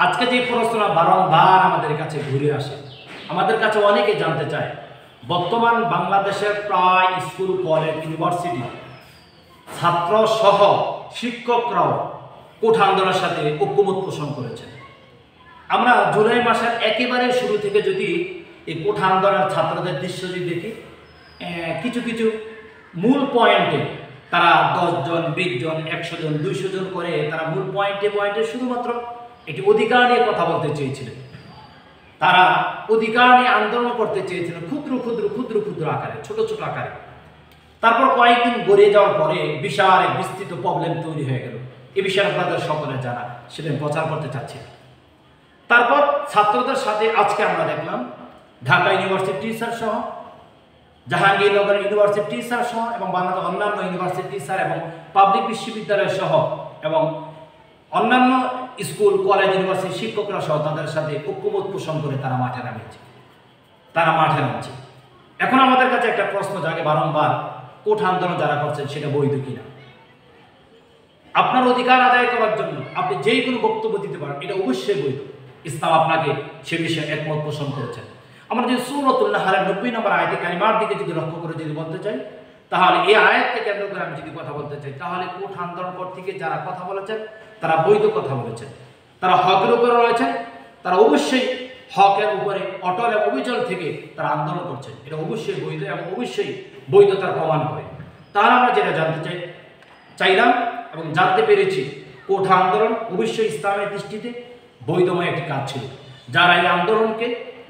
আজকে যে প্রশ্নটা বারংবার আমাদের কাছে ঘুরে আসে, আমাদের কাছে অনেকে জানতে চায়, বর্তমান বাংলাদেশের প্রায় স্কুল, কলেজ, ইউনিভার্সিটি ছাত্র সহ শিক্ষকরাও কোঠা আন্দোলনের সাথে ঐক্যমত পোষণ করেছেন। আমরা জুলাই মাসের একেবারে শুরু থেকে যদি এই কোঠা আন্দোলনের ছাত্রদের দৃশ্য যদি দেখি, কিছু কিছু মূল পয়েন্টে তারা 10 জন, 20 জন, 100 জন, 200 জন করে তারা মূল পয়েন্টে শুধুমাত্র একটি অধিকার নিয়ে কথা বলতে চেয়েছিলেন। তারা অধিকার নিয়ে আন্দোলন করতে চেয়েছিলেন ক্ষুদ্র ক্ষুদ্র ক্ষুদ্র ক্ষুদ্র আকারে, ছোট ছোট আকারে। তারপর কয়েকদিন গড়িয়ে যাওয়ার পরে বিশাল এক বিস্তৃত প্রবলেম তৈরি হয়ে গেল। এ বিষয়ে আপনাদের সকলে জানা, সেটা প্রচার করতে চাচ্ছি। তারপর ছাত্রদের সাথে আজকে আমরা দেখলাম ঢাকা ইউনিভার্সিটি টিচার সহ, জাহাঙ্গীরনগর ইউনিভার্সিটি টিচার সহ এবং বাংলাদেশের অন্যান্য ইউনিভার্সিটি টিচার এবং পাবলিক বিশ্ববিদ্যালয় সহ এবং অন্যান্য স্কুল, কলেজ, ইউনিভার্সিটি শিক্ষকরা সহ তাদের সাথে ঐক্যমত পোষণ করে তারা মাঠে নামছে। এখন আমাদের কাছে একটা প্রশ্ন জাগে বারংবার, কোঠা আন্দোলন যারা করছেন সেটা বৈধ কিনা? আপনার অধিকার আদায় করার জন্য আপনি যেই কোনো বক্তব্য দিতে পারেন, এটা অবশ্যই বৈধ। ইসলাম আপনাকে সে বিষয়ে একমত পোষণ করেছেন। আমরা যদি সূরাতুন নাহলের 90 নম্বর আয়াতে কারিমার দিকে যদি লক্ষ্য করে যদি বলতে চাই, তাহলে এই আয়াতকে কেন্দ্র করে আমি যদি কথা বলতে চাই, তাহলে কোঠা আন্দোলন থেকে যারা কথা বলেছেন তারা বৈধ কথা বলেছেন, তারা হকের উপরে রয়েছেন, তারা অবশ্যই হকের উপরে অটল এবং অবিচল থেকে তারা আন্দোলন করছেন। এটা অবশ্যই বৈধ এবং অবশ্যই বৈধতার প্রমাণ করে। তাহলে আমরা যেটা জানতে চাইলাম এবং জানতে পেরেছি, কোঠা আন্দোলন অবশ্যই ইসলামের দৃষ্টিতে বৈধময় একটি কাজ ছিল। যারা এই আন্দোলনকে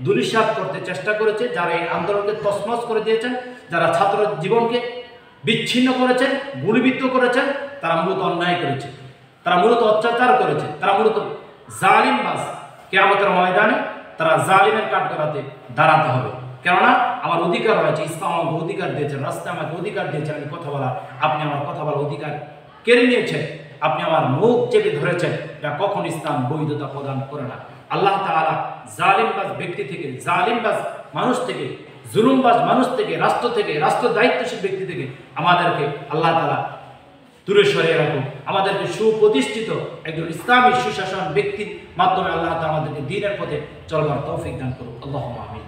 দুলিশাত করতে চেষ্টা করেছে, যারা এই আন্দোলনকে তছনছ করে দিয়েছেন, যারা ছাত্র জীবনকে বিচ্ছিন্ন করেছেন, গুলিবিদ্ধ করেছেন, তারা মূলত অন্যায় করেছে, তারা মূলত অত্যাচার করেছে, তারা মূলত জালিমবাজ। কিয়ামতের ময়দানে তারা জালিমের কাঠগড়াতে দাঁড়াতে হবে। কেননা আমার অধিকার রয়েছে, ইসলাম আমাকে অধিকার দিয়েছেন, রাস্তা আমাকে অধিকার দিয়েছেন আমি কথা বলার। আপনি আমার কথা বলার অধিকার কেড়ে নিয়েছেন, আপনি আমার মুখ চেপে ধরেছেন। এটা কখন ইসলাম বৈধতা প্রদান করে না। আল্লাহ তাআলা জালিমবাজ ব্যক্তি থেকে, জালিমবাজ মানুষ থেকে, জুলুমবাজ মানুষ থেকে, রাষ্ট্র দায়িত্বশীল ব্যক্তি থেকে আমাদেরকে আল্লাহ তাআলা দূরে সরিয়ে রাখুন। আমাদেরকে সুপ্রতিষ্ঠিত একজন ইসলামী সুশাসন ব্যক্তির মাধ্যমে আল্লাহ তাআলা আমাদেরকে দ্বীনের পথে চলবার তৌফিক দান করুন। আল্লাহুম্মা আমিন।